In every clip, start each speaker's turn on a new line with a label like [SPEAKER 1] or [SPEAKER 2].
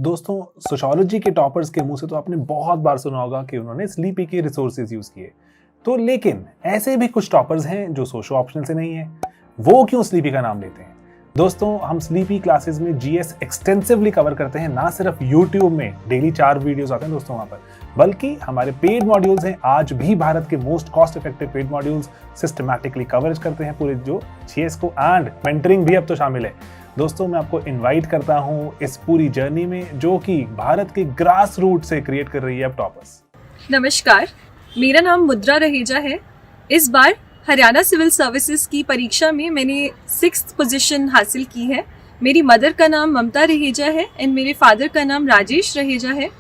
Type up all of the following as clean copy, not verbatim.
[SPEAKER 1] दोस्तों, सोशियोलॉजी के टॉपर्स के मुंह से तो आपने बहुत बार सुना होगा कि उन्होंने स्लीपी के रिसोर्सेज यूज किए। तो लेकिन ऐसे भी कुछ टॉपर्स हैं जो सोशो ऑप्शनल से नहीं है। वो क्यों स्लीपी का नाम लेते हैं? दोस्तों, हम स्लीपी क्लासेस में जीएस एक्सटेंसिवली कवर करते हैं। ना सिर्फ यूट्यूब में डेली 4 वीडियोस आते हैं दोस्तों वहां पर, बल्कि हमारे पेड मॉड्यूल्स हैं। आज भी भारत के most cost effective paid modules systematically coverage करते हैं पूरे जो जीएस को, एंड मेंटरिंग भी अब तो शामिल है। दोस्तों, मैं आपको इनवाइट करता हूं इस पूरी जर्नी में जो कि भारत के ग्रास रूट से क्रिएट कर रही है अब टॉपर्स।
[SPEAKER 2] नमस्कार, मेरा नाम मुद्रा रहेजा है। इस बार हरियाणा सिविल सर्विसेज की परीक्षा में मैंने 6th पोजीशन हासिल की है। मेरी मदर का नाम ममता रहेजा है एंड मेरे फादर का नाम राजेश रहेजा है।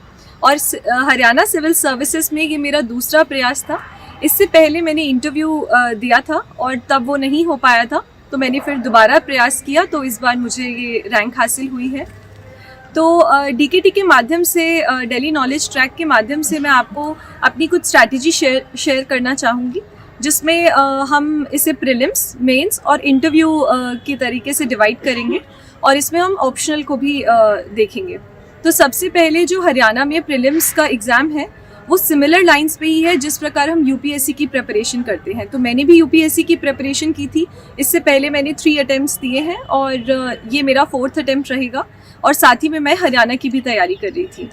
[SPEAKER 2] और हरियाणा सिविल सर्विसेज में ये मेरा दूसरा प्रयास था। इससे पहले मैंने इंटरव्यू दिया था और तब वो नहीं हो पाया था, तो मैंने फिर दोबारा प्रयास किया, तो इस बार मुझे ये रैंक हासिल हुई है। तो डीकेटी के माध्यम से, दिल्ली नॉलेज ट्रैक के माध्यम से मैं आपको अपनी कुछ स्ट्रैटेजी शेयर करना चाहूँगी, जिसमें हम इसे प्रीलिम्स, मेंस और इंटरव्यू के तरीके से डिवाइड करेंगे और इसमें हम ऑप्शनल को भी देखेंगे। तो सबसे पहले जो हरियाणा में प्रीलिम्स का एग्ज़ाम है वो सिमिलर लाइंस पे ही है जिस प्रकार हम यूपीएससी की प्रिपरेशन करते हैं। तो मैंने भी यूपीएससी की प्रिपरेशन की थी। इससे पहले मैंने 3 अटेम्प्ट्स दिए हैं और ये मेरा 4th अटेम्प्ट रहेगा। और साथ ही में मैं हरियाणा की भी तैयारी कर रही थी।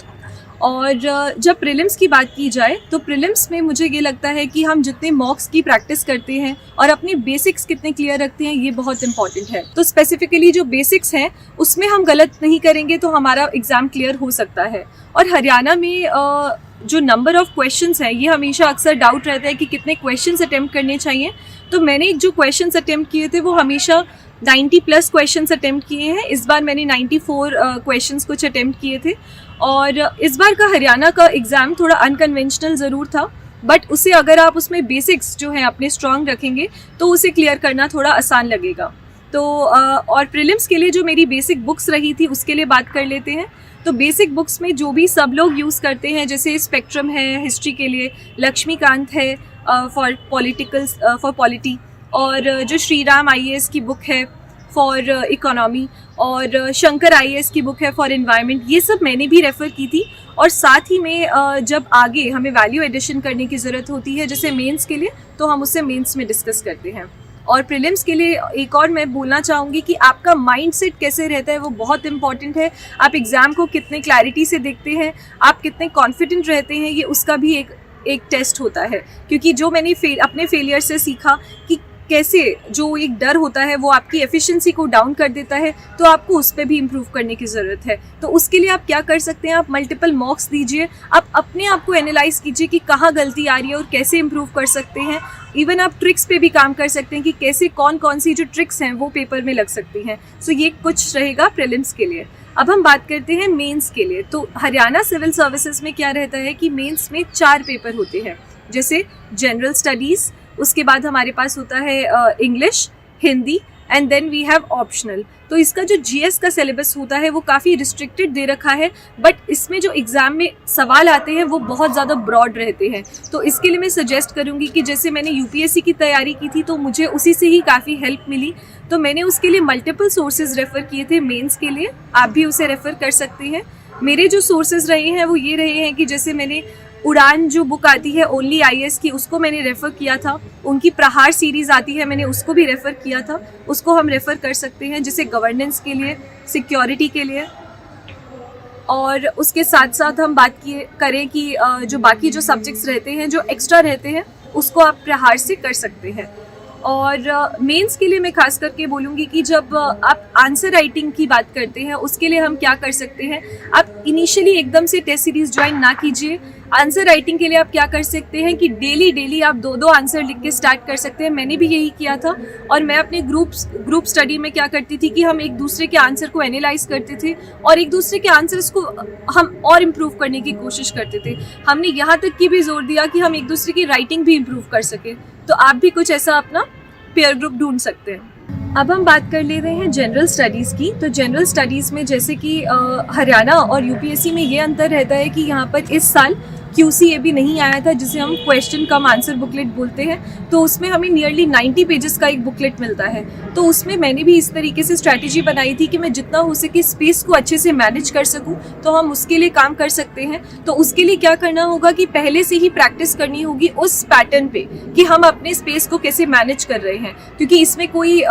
[SPEAKER 2] और जब प्रीलिम्स की बात की जाए तो प्रीलिम्स में मुझे ये लगता है कि हम जितने मॉक्स की प्रैक्टिस करते हैं और अपने बेसिक्स कितने क्लियर रखते हैं, ये बहुत इंपॉर्टेंट है। तो स्पेसिफिकली जो बेसिक्स हैं उसमें हम गलत नहीं करेंगे तो हमारा एग्ज़ाम क्लियर हो सकता है। और हरियाणा में जो नंबर ऑफ क्वेश्चंस हैं, ये हमेशा अक्सर डाउट रहता है कि कितने क्वेश्चंस अटेम्प्ट करने चाहिए। तो मैंने जो क्वेश्चंस अटेम्प्ट किए थे वो हमेशा 90+ क्वेश्चंस अटेम्प्ट किए हैं। इस बार मैंने 94 क्वेश्चंस कुछ अटेम्प्ट किए थे। और इस बार का हरियाणा का एग्ज़ाम थोड़ा अनकन्वेंशनल ज़रूर था, बट उसे अगर आप उसमें बेसिक्स जो हैं अपने स्ट्रॉन्ग रखेंगे तो उसे क्लियर करना थोड़ा आसान लगेगा। तो और प्रीलिम्स के लिए जो मेरी बेसिक बुक्स रही थी उसके लिए बात कर लेते हैं। तो बेसिक बुक्स में जो भी सब लोग यूज़ करते हैं, जैसे स्पेक्ट्रम है हिस्ट्री के लिए, लक्ष्मीकांत है फॉर पॉलिटी, और जो श्री राम IAS की बुक है फॉर इकोनॉमी, और शंकर IAS की बुक है फॉर एनवायरनमेंट, ये सब मैंने भी रेफ़र की थी। और साथ ही में जब आगे हमें वैल्यू एडिशन करने की ज़रूरत होती है जैसे मेंस के लिए, तो हम उससे मेंस में डिस्कस करते हैं। और प्रीलिम्स के लिए एक और मैं बोलना चाहूँगी कि आपका माइंडसेट कैसे रहता है वो बहुत इंपॉर्टेंट है। आप एग्ज़ाम को कितने क्लैरिटी से देखते हैं, आप कितने कॉन्फिडेंट रहते हैं, ये उसका भी एक टेस्ट होता है। क्योंकि जो मैंने अपने फेलियर से सीखा कि कैसे जो एक डर होता है वो आपकी एफिशिएंसी को डाउन कर देता है, तो आपको उस पर भी इम्प्रूव करने की ज़रूरत है। तो उसके लिए आप क्या कर सकते हैं, आप मल्टीपल मॉक्स दीजिए, आप अपने आप को एनालाइज कीजिए कि कहाँ गलती आ रही है और कैसे इम्प्रूव कर सकते हैं। इवन आप ट्रिक्स पे भी काम कर सकते हैं कि कैसे कौन सी जो ट्रिक्स हैं वो पेपर में लग सकती हैं। सो ये कुछ रहेगा प्रीलिम्स के लिए। अब हम बात करते हैं मेंस के लिए। तो हरियाणा सिविल सर्विसेज में क्या रहता है कि मेंस में 4 पेपर होते हैं, जैसे जनरल स्टडीज़, उसके बाद हमारे पास होता है English, Hindi, and then we have optional. तो इसका जो जीएस का सिलेबस होता है वो काफ़ी रिस्ट्रिक्टेड दे रखा है, बट इसमें जो एग्ज़ाम में सवाल आते हैं वो बहुत ज़्यादा ब्रॉड रहते हैं। तो इसके लिए मैं सजेस्ट करूँगी कि जैसे मैंने यूपीएससी की तैयारी की थी तो मुझे उसी से ही काफ़ी हेल्प मिली, तो मैंने उसके लिए मल्टीपल सोर्सेज रेफ़र किए थे मेंस के लिए। आप भी उसे रेफ़र कर सकते हैं। मेरे जो सोर्सेज रहे हैं वो ये रहे हैं कि जैसे मैंने उड़ान जो बुक आती है ओनली IAS की, उसको मैंने रेफ़र किया था। उनकी प्रहार सीरीज़ आती है, मैंने उसको भी रेफ़र किया था, उसको हम रेफ़र कर सकते हैं, जैसे गवर्नेंस के लिए, सिक्योरिटी के लिए। और उसके साथ साथ हम बात करें कि जो बाकी जो सब्जेक्ट्स रहते हैं जो एक्स्ट्रा रहते हैं उसको आप प्रहार से कर सकते हैं। और मेंस के लिए मैं खास करके बोलूँगी कि जब आप आंसर राइटिंग की बात करते हैं उसके लिए हम क्या कर सकते हैं, आप इनिशियली एकदम से टेस्ट सीरीज़ ज्वाइन ना कीजिए। आंसर राइटिंग के लिए आप क्या कर सकते हैं कि डेली आप 2 आंसर लिख के स्टार्ट कर सकते हैं। मैंने भी यही किया था। और मैं अपने ग्रुप स्टडी में क्या करती थी कि हम एक दूसरे के आंसर को एनालाइज करते थे और एक दूसरे के आंसर्स को हम और इम्प्रूव करने की कोशिश करते थे। हमने यहाँ तक की भी जोर दिया कि हम एक दूसरे की राइटिंग भी इम्प्रूव कर सकें। तो आप भी कुछ ऐसा अपना पेयर ग्रुप ढूंढ सकते हैं। अब हम बात कर ले रहे हैं जनरल स्टडीज़ की। तो जनरल स्टडीज़ में जैसे कि हरियाणा और यूपीएससी में ये अंतर रहता है कि यहाँ पर इस साल QCA भी नहीं आया था, जिसे हम क्वेश्चन कम आंसर बुकलेट बोलते हैं। तो उसमें हमें नियरली 90 पेजेस का एक बुकलेट मिलता है। तो उसमें मैंने भी इस तरीके से स्ट्रैटेजी बनाई थी कि मैं जितना हो सके स्पेस को अच्छे से मैनेज कर सकूं, तो हम उसके लिए काम कर सकते हैं। तो उसके लिए क्या करना होगा कि पहले से ही प्रैक्टिस करनी होगी उस पैटर्न पे कि हम अपने स्पेस को कैसे मैनेज कर रहे हैं, क्योंकि इसमें कोई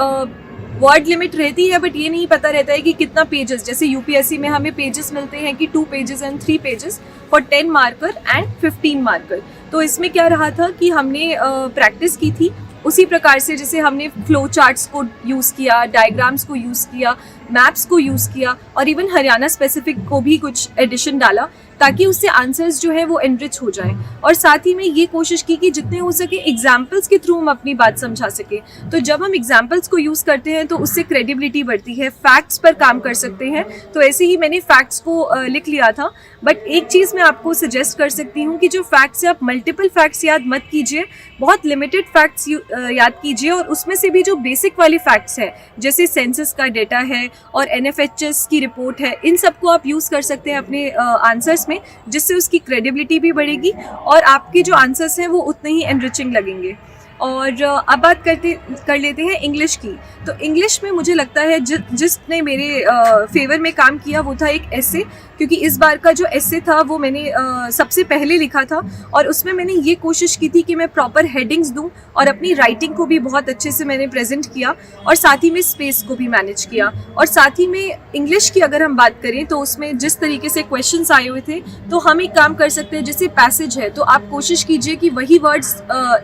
[SPEAKER 2] वर्ड लिमिट रहती है, बट ये नहीं पता रहता है कि कितना पेजेस। जैसे यूपीएससी में हमें पेजेस मिलते हैं कि 2 pages and 3 pages for 10 marker and 15 marker. तो इसमें क्या रहा था कि हमने प्रैक्टिस की थी उसी प्रकार से, जैसे हमने फ्लो चार्ट्स को यूज़ किया, डायग्राम्स को यूज़ किया, मैप्स को यूज़ किया, और इवन हरियाणा स्पेसिफिक को भी कुछ एडिशन डाला, ताकि उससे आंसर्स जो है वो एनरिच हो जाएं। और साथ ही में ये कोशिश की कि जितने हो सके एग्जाम्पल्स के थ्रू हम अपनी बात समझा सके। तो जब हम एग्जाम्पल्स को यूज़ करते हैं तो उससे क्रेडिबिलिटी बढ़ती है, फैक्ट्स पर काम कर सकते हैं। तो ऐसे ही मैंने फैक्ट्स को लिख लिया था। बट एक चीज़ मैं आपको सजेस्ट कर सकती हूँ कि जो फैक्ट्स है, आप मल्टीपल फैक्ट्स याद मत कीजिए, बहुत लिमिटेड फैक्ट्स याद कीजिए। और उसमें से भी जो बेसिक वाली फैक्ट्स है, जैसे सेंसस का डेटा है और NFHS की रिपोर्ट है, इन सबको आप यूज़ कर सकते हैं अपने आंसर्स में, जिससे उसकी क्रेडिबिलिटी भी बढ़ेगी और आपके जो आंसर्स हैं वो उतने ही एनरिचिंग लगेंगे। और अब बात कर लेते हैं इंग्लिश की। तो इंग्लिश में मुझे लगता है जिसने मेरे फेवर में काम किया वो था एक एसे, क्योंकि इस बार का जो एसे था वो मैंने सबसे पहले लिखा था, और उसमें मैंने ये कोशिश की थी कि मैं प्रॉपर हेडिंग्स दूं और अपनी राइटिंग को भी बहुत अच्छे से मैंने प्रेजेंट किया, और साथ ही में स्पेस को भी मैनेज किया। और साथ ही में इंग्लिश की अगर हम बात करें तो उसमें जिस तरीके से क्वेश्चंस आए हुए थे, तो हम एक काम कर सकते हैं, जैसे पैसेज है तो आप कोशिश कीजिए कि वही वर्ड्स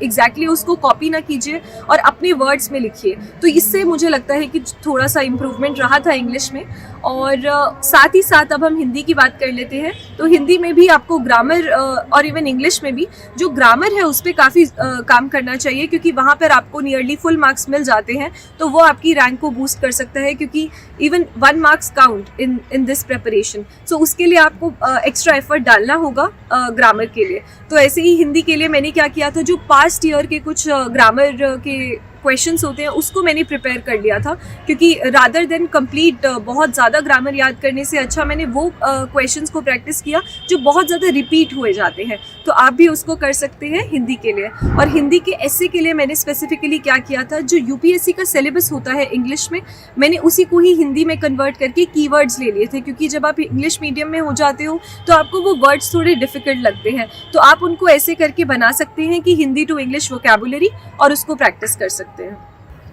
[SPEAKER 2] एग्जैक्टली उसको कॉपी ना कीजिए और अपने वर्ड्स में लिखिए। तो इससे मुझे लगता है कि थोड़ा सा इम्प्रूवमेंट रहा था इंग्लिश में। और साथ ही साथ अब हम हिंदी की बात कर लेते हैं। तो हिंदी में भी आपको ग्रामर और इवन इंग्लिश में भी जो ग्रामर है उस पर काफ़ी काम करना चाहिए, क्योंकि वहाँ पर आपको नियरली फुल मार्क्स मिल जाते हैं। तो वो आपकी रैंक को बूस्ट कर सकता है, क्योंकि even 1 marks count in this preparation. So उसके लिए आपको एक्स्ट्रा एफर्ट डालना होगा ग्रामर के लिए। तो ऐसे ही हिंदी के लिए मैंने क्या किया था, जो पास्ट ईयर के कुछ ग्रामर के क्वेश्चंस होते हैं उसको मैंने प्रिपेयर कर लिया था, क्योंकि रादर देन कंप्लीट बहुत ज़्यादा ग्रामर याद करने से अच्छा मैंने वो क्वेश्चंस को प्रैक्टिस किया जो बहुत ज़्यादा रिपीट हुए जाते हैं। तो आप भी उसको कर सकते हैं हिंदी के लिए। और हिंदी के एसे के लिए मैंने स्पेसिफिकली क्या किया था, जो यूपीएससी का सिलेबस होता है इंग्लिश में, मैंने उसी को ही हिंदी में कन्वर्ट करके कीवर्ड्स ले लिए थे, क्योंकि जब आप इंग्लिश मीडियम में हो जाते हो तो आपको वो वर्ड्स थोड़े डिफिकल्ट लगते हैं। तो आप उनको ऐसे करके बना सकते हैं कि हिंदी टू इंग्लिश वोकैबुलरी, और उसको प्रैक्टिस कर सकते हैं।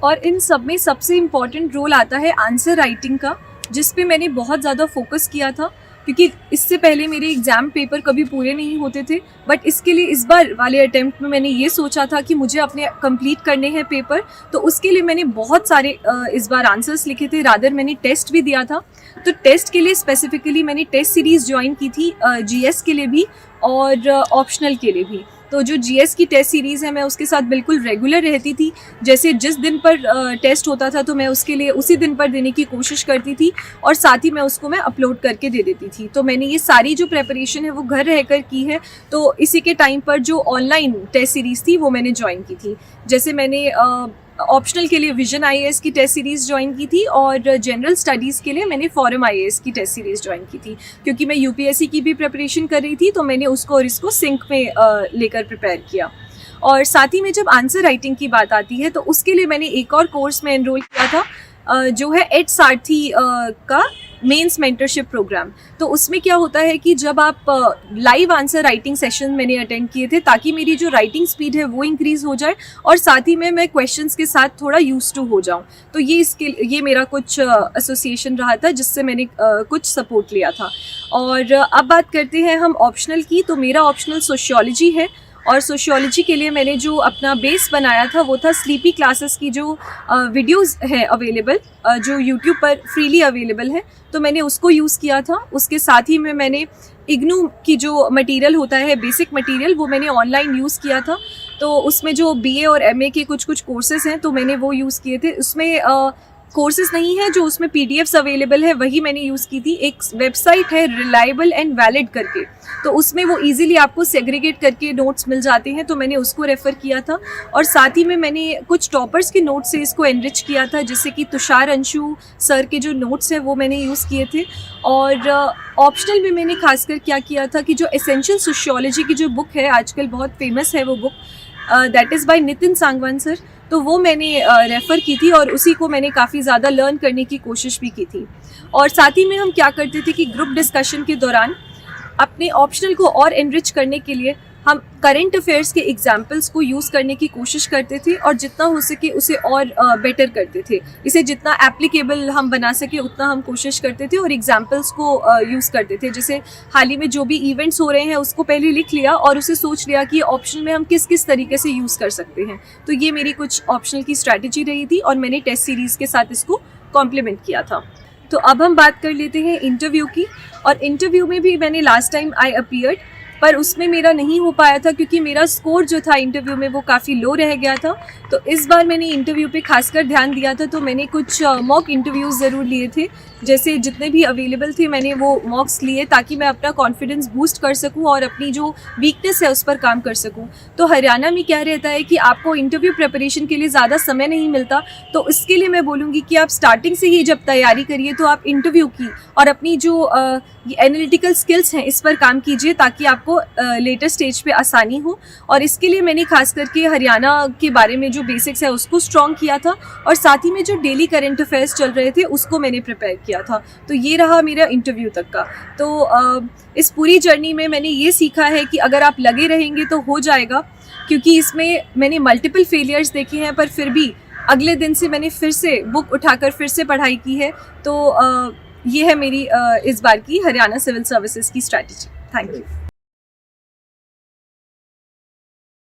[SPEAKER 2] और इन सब में सबसे इम्पॉर्टेंट रोल आता है आंसर राइटिंग का, जिस पे मैंने बहुत ज़्यादा फोकस किया था, क्योंकि इससे पहले मेरे एग्ज़ाम पेपर कभी पूरे नहीं होते थे। बट इसके लिए इस बार वाले अटेम्प्ट में मैंने ये सोचा था कि मुझे अपने कंप्लीट करने हैं पेपर, तो उसके लिए मैंने बहुत सारे इस बार आंसर्स लिखे थे। रादर मैंने टेस्ट भी दिया था। तो टेस्ट के लिए स्पेसिफिकली मैंने टेस्ट सीरीज़ ज्वाइन की थी, GS के लिए भी और ऑप्शनल के लिए भी। तो जो GS की टेस्ट सीरीज़ है मैं उसके साथ बिल्कुल रेगुलर रहती थी। जैसे जिस दिन पर टेस्ट होता था तो मैं उसके लिए उसी दिन पर देने की कोशिश करती थी, और साथ ही मैं उसको अपलोड करके दे देती थी। तो मैंने ये सारी जो प्रेपरेशन है वो घर रहकर की है। तो इसी के टाइम पर जो ऑनलाइन टेस्ट सीरीज़ थी वो मैंने ज्वाइन की थी। जैसे मैंने ऑप्शनल के लिए विजन IAS की टेस्ट सीरीज़ ज्वाइन की थी, और जनरल स्टडीज़ के लिए मैंने फॉरम IAS की टेस्ट सीरीज़ ज्वाइन की थी, क्योंकि मैं UPSC की भी प्रिपरेशन कर रही थी। तो मैंने उसको और इसको सिंक में लेकर प्रिपेयर किया। और साथ ही में जब आंसर राइटिंग की बात आती है तो उसके लिए मैंने एक और कोर्स में एनरोल किया था, जो है एट सारथी का मेंस मेंटरशिप प्रोग्राम। तो उसमें क्या होता है कि जब आप लाइव आंसर राइटिंग सेशन मैंने अटेंड किए थे, ताकि मेरी जो राइटिंग स्पीड है वो इंक्रीज़ हो जाए, और साथ ही में मैं क्वेश्चंस के साथ थोड़ा यूज टू हो जाऊं। तो ये मेरा कुछ एसोसिएशन रहा था जिससे मैंने कुछ सपोर्ट लिया था। और अब बात करते हैं हम ऑप्शनल की। तो मेरा ऑप्शनल सोशियोलॉजी है, और सोशियोलॉजी के लिए मैंने जो अपना बेस बनाया था वो था स्लीपी क्लासेस की जो वीडियोस है अवेलेबल, जो यूट्यूब पर फ्रीली अवेलेबल है। तो मैंने उसको यूज़ किया था। उसके साथ ही में मैंने इग्नू की जो मटेरियल होता है, बेसिक मटेरियल, वो मैंने ऑनलाइन यूज़ किया था। तो उसमें जो BA और MA के कुछ कोर्सेज़ हैं तो मैंने वो यूज़ किए थे। उसमें कोर्सेज नहीं है जो उसमें PDFs अवेलेबल है, वही मैंने यूज़ की थी। एक वेबसाइट है रिलायबल एंड वैलिड करके, तो उसमें वो इजीली आपको सेग्रीगेट करके नोट्स मिल जाते हैं, तो मैंने उसको रेफ़र किया था। और साथ ही में मैंने कुछ टॉपर्स के नोट्स से इसको एनरिच किया था, जैसे कि तुषार अंशु सर के जो नोट्स हैं वो मैंने यूज़ किए थे। और ऑप्शनल में मैंने खासकर क्या किया था कि जो एसेंशियल सोशियोलॉजी की जो बुक है, आजकल बहुत फेमस है वो book, that is by Nitin Sangwan sir, तो वो मैंने रेफ़र की थी और उसी को मैंने काफ़ी ज़्यादा लर्न करने की कोशिश भी की थी। और साथ ही में हम क्या करते थे कि ग्रुप डिस्कशन के दौरान अपने ऑप्शनल को और एनरिच करने के लिए हम करंट अफेयर्स के एग्जाम्पल्स को यूज़ करने की कोशिश करते थे और जितना हो सके उसे और बेटर करते थे। इसे जितना एप्लीकेबल हम बना सके उतना हम कोशिश करते थे और एग्जाम्पल्स को यूज़ करते थे। जैसे हाल ही में जो भी इवेंट्स हो रहे हैं उसको पहले लिख लिया और उसे सोच लिया कि ऑप्शनल में हम किस किस तरीके से यूज़ कर सकते हैं। तो ये मेरी कुछ ऑप्शनल की स्ट्रैटेजी रही थी और मैंने टेस्ट सीरीज़ के साथ इसको कॉम्प्लीमेंट किया था। तो अब हम बात कर लेते हैं इंटरव्यू की। और इंटरव्यू में भी मैंने लास्ट टाइम आई अपीयर्ड, पर उसमें मेरा नहीं हो पाया था क्योंकि मेरा स्कोर जो था इंटरव्यू में वो काफ़ी लो रह गया था। तो इस बार मैंने इंटरव्यू पे खासकर ध्यान दिया था, तो मैंने कुछ मॉक इंटरव्यूज़ ज़रूर लिए थे। जैसे जितने भी अवेलेबल थे मैंने वो मॉक्स लिए ताकि मैं अपना कॉन्फिडेंस बूस्ट कर सकूं और अपनी जो वीकनेस है उस पर काम कर सकूं। तो हरियाणा में क्या रहता है कि आपको इंटरव्यू प्रिपरेशन के लिए ज़्यादा समय नहीं मिलता, तो इसके लिए मैं बोलूँगी कि आप स्टार्टिंग से ही जब तैयारी करिए तो आप इंटरव्यू की और अपनी जो एनालिटिकल स्किल्स हैं इस पर काम कीजिए ताकि आपको लेटर स्टेज पे आसानी हो। और इसके लिए मैंने खास करके हरियाणा के बारे में जो बेसिक्स है उसको स्ट्रॉन्ग किया था और साथ ही में जो डेली करंट अफेयर्स चल रहे थे उसको मैंने प्रिपेयर किया था। तो ये रहा मेरा इंटरव्यू तक का। तो इस पूरी जर्नी में मैंने ये सीखा है कि अगर आप लगे रहेंगे तो हो जाएगा, क्योंकि इसमें मैंने मल्टीपल फेलियर्स देखे हैं, पर फिर भी अगले दिन से मैंने फिर से बुक उठाकर फिर से पढ़ाई की है। तो ये है मेरी इस बार की हरियाणा सिविल सर्विसेज की स्ट्रैटेजी। Thank you.